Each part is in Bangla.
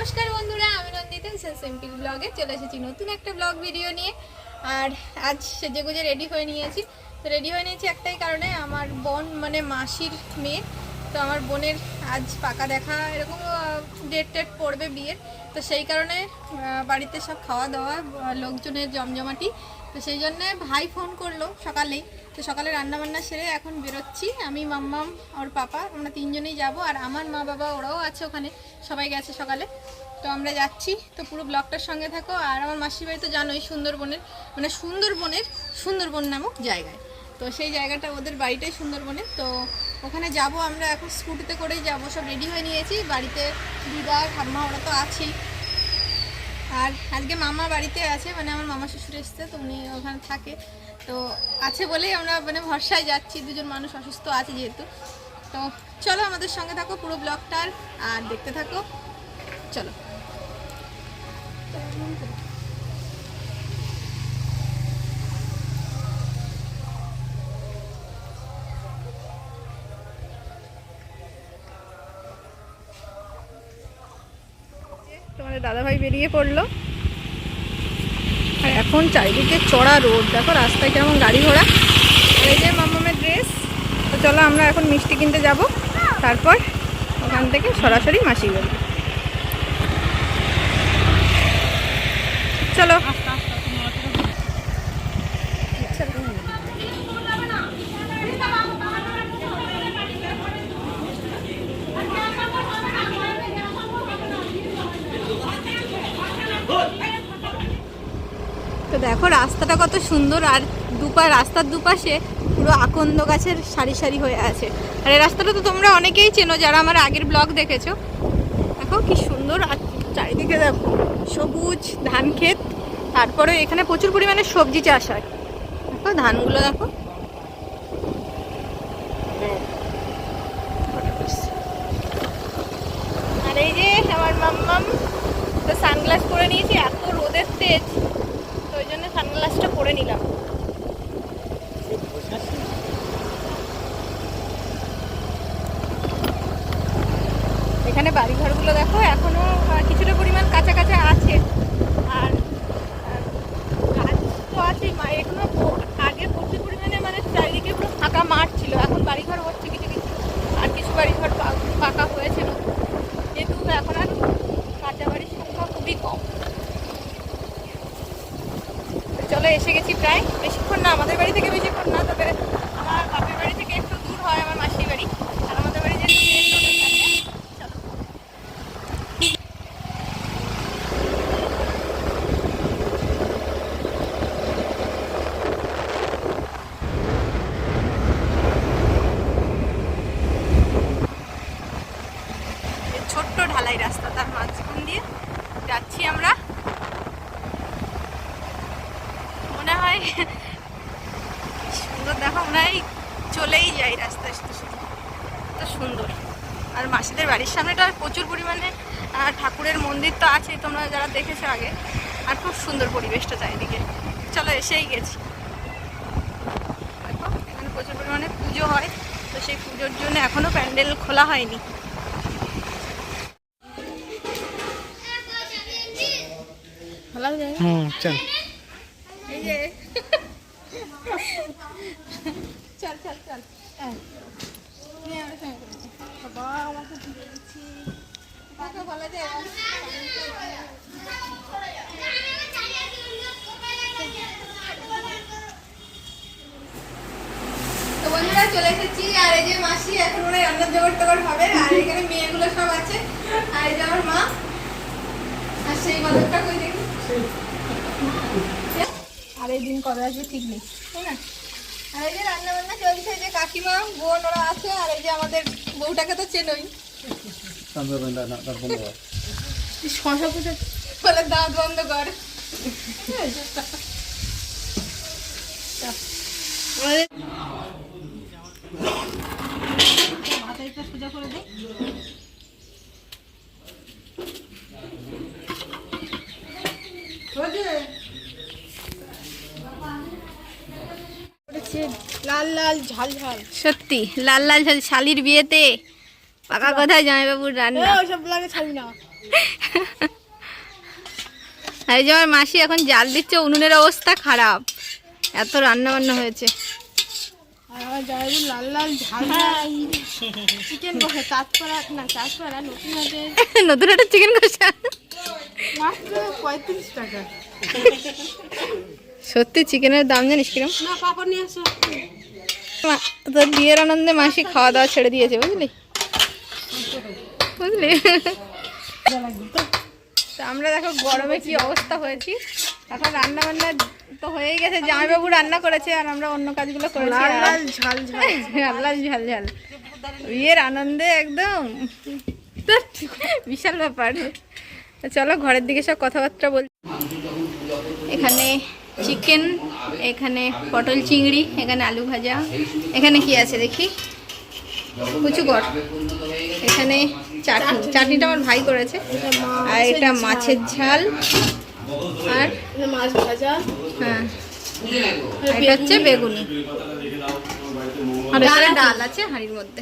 নমস্কার বন্ধুরা, আমি নন্দিতা সিম্পল ব্লগে চলে এসেছি নতুন একটা ব্লগ ভিডিও নিয়ে। আর আজ সেজেগুজে রেডি হয়ে নিয়েছি। তো রেডি হয়ে নিয়েছি একটাই কারণে, আমার বোন মানে মাসির মেয়ে, তো আমার বোনের আজ পাকা দেখা এরকম ডেট টেট পড়বে বিয়ের। তো সেই কারণে বাড়িতে সব খাওয়া দাওয়া, লোকজনের জমজমাটি। তো সেই জন্যে ভাই ফোন করলো সকালেই। তো সকালে রান্নাবান্না সেরে এখন বেরোচ্ছি আমি, মাম্মাম, ওর পাপা, আমরা তিনজনেই যাব। আর আমার মা বাবা ওরাও আছে ওখানে, সবাই গেছে সকালে। তো আমরা যাচ্ছি, তো পুরো ব্লগটার সঙ্গে থাকো। আর আমার মাসির বাড়ি তো জানোই, সুন্দরবনের মানে সুন্দরবন নামক জায়গায়। তো সেই জায়গাটা ওদের বাড়িটাই সুন্দরবনে। তো ওখানে যাব আমরা, এখন স্কুটিতে করেই যাব। সব রেডি হয়ে নিয়েছি, বাড়িতে দিদা ঠাম্মা ওরা তো আছেই। আর আজকে মামা বাড়িতে আছে, মানে আমার মামা শ্বশুর এসছে, তো উনি ওখানে থাকে। তো আছে বলেই আমরা মানে ভরসায় যাচ্ছি, দুজন মানুষ অসুস্থ আছে যেহেতু। তো চলো আমাদের সঙ্গে থাকো পুরো ব্লগটার আর দেখতে থাকো, চলো। তোমাদের দাদাভাই বেরিয়ে পড়লো, আর এখন চারিদিকে চড়া রোড, দেখো রাস্তায় কেমন গাড়ি ঘোড়া। আর এই যে মামামের ড্রেস। তো চলো আমরা এখন মিষ্টি কিনতে যাব, তারপর ওখান থেকে সরাসরি মাসির বাড়ি। চলো। তো দেখো রাস্তাটা কত সুন্দর, আর রাস্তার দুপাশে পুরো আকন্দ গাছের সারি সারি হয়ে আছে। আর এই রাস্তাটা তো তোমরা অনেকেই চেনো যারা আমার আগের ব্লগ দেখেছো। দেখো কি সুন্দর, আর চারিদিকে দেখো সবুজ ধান ক্ষেত, তারপরে এখানে প্রচুর পরিমাণে সবজি চাষ হয়। দেখো ধানগুলো দেখো। আর এই যে আমার মাম্মাম তো সানগ্লাস পরে নিয়েছি, এত রোদের তেজ, তো ওই জন্য সানগ্লাসটা পরে নিলাম। এখানে বাড়িঘরগুলো দেখো এখনো কিছুটা পরিমাণ কাঁচা কাঁচা আছে। আর গাছ তো আছেই, এগুলো আগে প্রচুর পরিমাণে মানে চারিদিকে পুরো ফাঁকা মাঠ ছিল, এখন বাড়িঘর হচ্ছে কিছু কিছু, আর কিছু বাড়িঘর পাকা হয়েছে নতুন, যেহেতু এখন আর কাঁচা বাড়ির সংখ্যা খুবই কম। চলো এসে গেছি প্রায়, বেশিক্ষণ না, আমাদের বাড়ি থেকে বেশিক্ষণ না, তবে আমার বাপের বাড়ি থেকে একটু দূর হয় আমার মাসির বাড়ি। আর আমাদের বাড়ি যেহেতু মেন রোডের কাছে। চলো। ছোট্ট ঢালাই রাস্তা, তার মাঝখান দিয়ে যাচ্ছি আমরা। মনে হয় সুন্দর, দেখো মনে হয় চলেই যাই রাস্তায়, শুধু শুধু এত সুন্দর। আর মাসিদের বাড়ির সামনেটা প্রচুর পরিমাণে ঠাকুরের মন্দির তো আছে, তোমরা যারা দেখেছো আগে। আর খুব সুন্দর পরিবেশটা চারিদিকে। চলো এসেই গেছি। দেখো এখানে প্রচুর পরিমাণে পুজো হয়, তো সেই পুজোর জন্য এখনো প্যান্ডেল খোলা হয়নি। চল এই যে চল চল চল, বাবা আমাকে দিয়েছি বলা যায়। তো বন্ধুরা চলে এসেছি, আর এই যে মাসি এখন ওরা রান্নার জোগাড় টোগাড় হবে, আর এখানে মেয়েগুলো সব আছে, আর এই যে আমার মা, আর সেই বাজারটা কই দেখি। আর এই দিন কবে আসবে ঠিক নেই, তাই না? আর এই যে রান্না বান্না চলছে, যে কাকিমা বোন ওরা আছে, আর এই যে আমাদের বউটাকে তো চেনই, শশা পুষে বলে দাঁত বন্ধ কর। মাথাটা সোজা করে দেয়। লাল লাল ঝাল ঝাল, সত্যি লাল লাল ঝাল। শালির বিয়েতে পাকা কথায় জামাইবাবুর রান্না। ওইসব লাগে ছাড়ি না, এই যে আমার মাসি এখন জাল দিচ্ছে, উনুনের অবস্থা খারাপ, এত রান্না বান্না হয়েছে। লাল লাল ঝাল চিকেন কষা, চাঁদপাড়া না চাঁদপাড়া নতুন হাটে নতুন একটা চিকেন কষা মাত্র 35 টাকা। সত্যি চিকেনের দাম জানিস কিরম? না পাপড় নিয়ে আসো। তোর বিয়ের আনন্দে মাসি খাওয়া দাওয়া ছেড়ে দিয়েছে, বুঝলি বুঝলি। তো আমরা দেখো গরমে কি অবস্থা হয়েছি। এখন রান্না বান্না তো হয়েই গেছে, জামাইবাবু রান্না করেছে আর আমরা অন্য কাজগুলো করেছি। লাল লাল ঝাল ঝাল লাল লাল ঝাল ঝাল বিয়ের আনন্দে একদম বিশাল ব্যাপার। চলো ঘরের দিকে সব কথাবার্তা বল। এখানে চিকেন, এখানে পটল চিংড়ি, এখানে আলু ভাজা, এখানে কি আছে দেখি, কুচু কর, এখানে চাটনি, চাটনিটা আমার ভাই করেছে, আর এটা মাছের ঝাল, আর মাছ ভাজা, হ্যাঁ এটা হচ্ছে বেগুনি, আর এখানে ডাল আছে হাঁড়ির মধ্যে।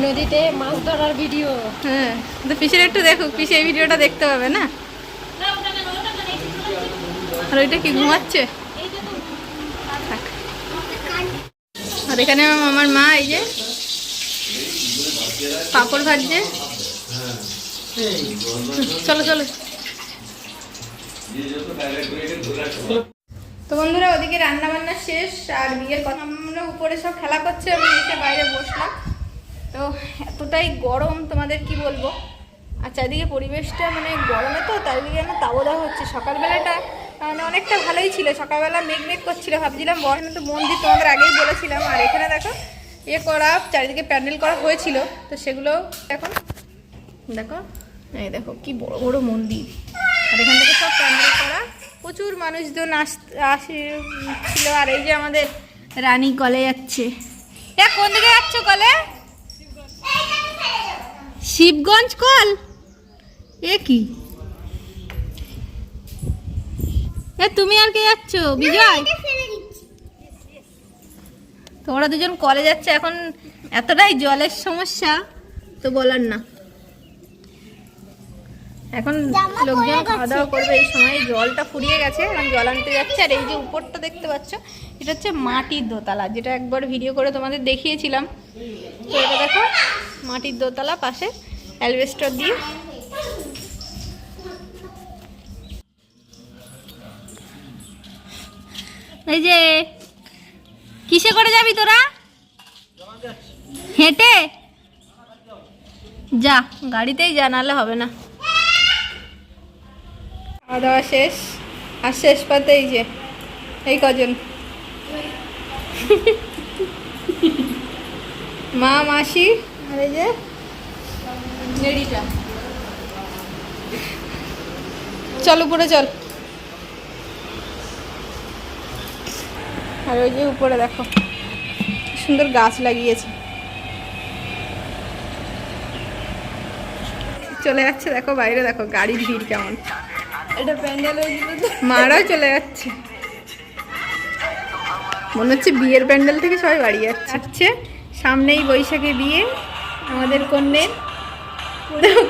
নদীতে মাছ ধরার ভিডিও। হ্যাঁ তো পিসের একটু দেখো, পিসে এই ভিডিওটা দেখতে পাবে না। আর ওইটা কি ঘুমাচ্ছে? থাক। আর এখানে আমার মা এই যে পাঁপড় ভাজছে। চলো চলো। তো বন্ধুরা ওদিকে রান্না বান্না শেষ আর বিয়ের কথা, আমরা উপরে সব খেলা করছে, আমি এসে বাইরে বসলাম। তো এতটাই গরম তোমাদের কি বলবো, আর চারিদিকে পরিবেশটা মানে গরমে তো চারিদিকে যেন তাবদাহ হচ্ছে। সকালবেলাটা মানে অনেকটা ভালোই ছিল, সকালবেলা মেঘ মেঘ করছিল, ভাবছিলাম বর্ষা তো মন্দির তোমাদের আগেই বলেছিলাম। আর এখানে দেখো করা চারিদিকে প্যান্ডেল করা হয়েছিল, তো সেগুলো এখন দেখো, এই দেখো কি বড় বড় মন্দির, আর এখান থেকে সব প্যান্ডেল করা, প্রচুর মানুষজন ছিল। আর এই যে আমাদের রানী কলে যাচ্ছে। কোন দিকে যাচ্ছ কলে? শিবগঞ্জ কল। এ কি তুমি আর কে যাচ্ছ? বিজয়, তোমরা দুজন কলে যাচ্ছে। এখন এতটাই জলের সমস্যা তো বলার না। এখন লোকজন খাওয়া দাওয়া করবে, এই সময় জলটা ফুরিয়ে গেছে, এখন জল আনতে যাচ্ছে। আর এই যে উপরটা দেখতে পাচ্ছ, এটা হচ্ছে মাটির দোতলা, যেটা একবার ভিডিও করে তোমাদের দেখিয়েছিলাম। তো এটা দেখো মাটির দোতলা, পাশে অ্যালবেস্টার দিয়ে। এই যে কিসে করে যাবি তোরা? হেঁটে যা, গাড়িতেই যা, নাহলে হবে না। খাওয়া দাওয়া শেষ, আর শেষ পাতে এই যে এই কজন, মা মাসি আর এই যে নেড়িটা। চল উপরে চল। আর ওই যে উপরে দেখো সুন্দর গাছ লাগিয়েছে। চলে যাচ্ছে দেখো বাইরে, দেখো গাড়ির ভিড় কেমন। এটা প্যান্ডেল মারাও চলে যাচ্ছে, মনে হচ্ছে বিয়ের প্যান্ডেল থেকে সবাই বাড়ি যাচ্ছে। সামনেই বৈশাখে বিয়ে, আমাদের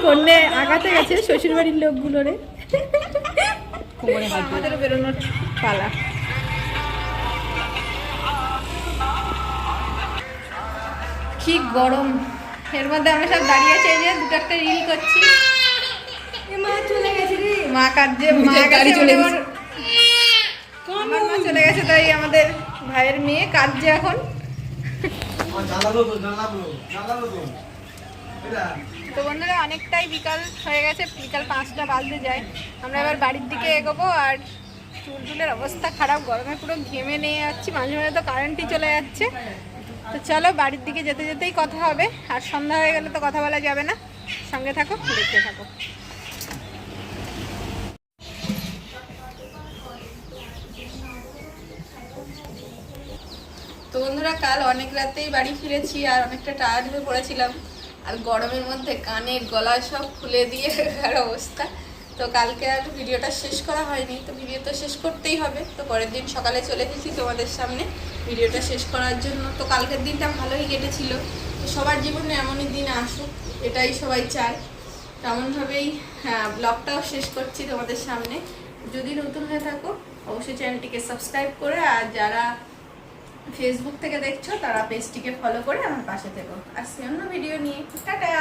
কন্যে আগাতে গেছে শ্বশুরবাড়ির লোকগুলোরে, আমাদেরও বেরোনোর পালা। কি গরম, এর মধ্যে আমরা সব দাঁড়িয়ে আছি, এই যে দুটো একটা রিল করছি। মা চলে গেছে রে, মা কাজে, মা গাড়ি চলে গেছে, আমার মা চলে গেছে, তাই আমাদের ভাইয়ের মেয়ে কাজে এখন। তো বন্ধুরা অনেকটাই বিকাল হয়ে গেছে, বিকাল 5টা বাজতে যায়। আমরা এবার বাড়ির দিকে এগোবো। আর চুলের অবস্থা খারাপ, গরমে পুরো ঘেমে নিয়ে যাচ্ছি, মাঝে মাঝে তো কারেন্টই চলে যাচ্ছে। তো চলো বাড়ির দিকে যেতে যেতেই কথা হবে, আর সন্ধ্যা হয়ে গেলে তো কথা বলা যাবে না। সঙ্গে থাকো, দেখতে থাকো। তো বন্ধুরা কাল অনেক রাতেই বাড়ি ফিরেছি, আর অনেকটা টায়ার্ড হয়ে পড়েছিলাম, আর গরমের মধ্যে কানের গলা সব খুলে দিয়ে আর অবস্থা। তো কালকে আর ভিডিওটা শেষ করা হয়নি, তো ভিডিও তো শেষ করতেই হবে। তো পরের দিন সকালে চলে এসেছি তোমাদের সামনে ভিডিওটা শেষ করার জন্য। তো কালকের দিনটা ভালোই কেটেছিল। তো সবার জীবনে এমনই দিন আসুক, এটাই সবাই চায়। তেমনভাবেই ব্লগটাও শেষ করছি তোমাদের সামনে। যদি নতুন হয়ে থাকো অবশ্যই চ্যানেলটিকে সাবস্ক্রাইব করে, আর যারা ফেসবুক থেকে দেখছো তারা পেজটিকে ফলো করে আমার পাশে থেকো। আসছি অন্য ভিডিও নিয়ে। টাটা।